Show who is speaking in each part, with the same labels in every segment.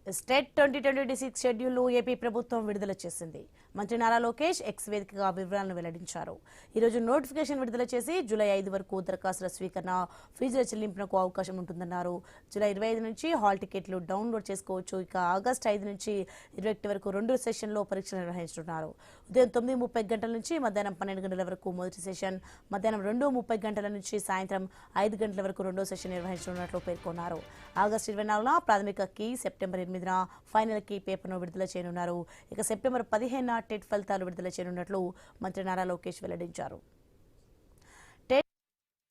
Speaker 1: State 2026 schedule AP ప్రభుత్వం విడుదల చేసింది. మంత్రి నారా లోకేష్ ఎక్స్ వేదికగా వివరాలను వెల్లడించారు. ఈ రోజు నోటిఫికేషన్ విడుదల చేసి జూలై 5 వరకు దరఖాస్తుల స్వీకరణ, ఫీజుల చెల్లింపునకు అవకాశం ఉంటుందన్నారు. జూలై 25 నుంచి హాల్ టికెట్లు డౌన్లోడ్ చేసుకోవచ్చు. ఇక ఆగస్టు 5 నుంచి 21 వరకు 2 సెషన్లో పరీక్షలు నిర్వహించనున్నారు. ఉదయం 9:30 గంటల నుంచి మధ్యాహ్నం 12 గంటల వరకు మొదటి సెషన్, మధ్యాహ్నం 2:30 గంటల నుంచి సాయంత్రం 5 గంటల వరకు రెండో సెషన్ నిర్వహించనున్నట్లు పేర్కొన్నారు. ఆగస్టు 24న ప్రాథమిక కీ, సెప్టెంబర్ 8న ఫైనల్ కీ పేపర్ను విడుదల చేయనున్నారు. ఇక సెప్టెంబర్ 15న టెట్ ఫలితాలు విడుదల చేయనున్నట్లు మంత్రి నారా లోకేష్ వెల్లడించారు.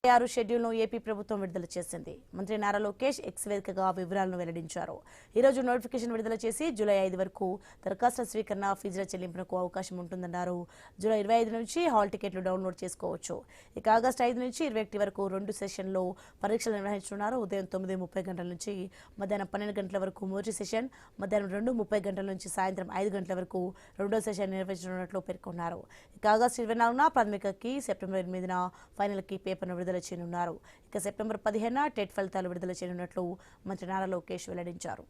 Speaker 1: 6 షెడ్యూల్ను ఏపీ ప్రభుత్వం విడుదల చేసింది. మంత్రి నారా లోకేష్ ఎక్స్ వేదికగా వివరాలను వెల్లడించారు. ఈ రోజు నోటిఫికేషన్ విడుదల చేసి జూలై 5 వరకు దరఖాస్తుల స్వీకరణ, ఫీజుల చెల్లింపునకు అవకాశం ఉంటుందన్నారు. జూలై 25 నుంచి హాల్ టికెట్లు డౌన్లోడ్ చేసుకోవచ్చు. ఇక ఆగస్టు 5 నుంచి 21 వరకు 2 సెషన్లో పరీక్షలు నిర్వహించనున్నారు. ఉదయం 9:30 గంటల నుంచి మధ్యాహ్నం 12 గంటల వరకు మొదటి సెషన్, మధ్యాహ్నం 2:30 గంటల నుంచి సాయంత్రం 5 గంటల వరకు రెండో సెషన్ నిర్వహించనున్నట్లు పేర్కొన్నారు. ఇక ఆగస్టు 24న ప్రాథమిక కీ, సెప్టెంబర్ 8న ఫైనల్ కీ పేపర్ను విడుదల చేయనున్నారు. ఇక సెప్టెంబర్ 15న టెట్ ఫలితాలు విడుదల చేయనున్నట్లు మంత్రి నారా లోకేష్ వెల్లడించారు.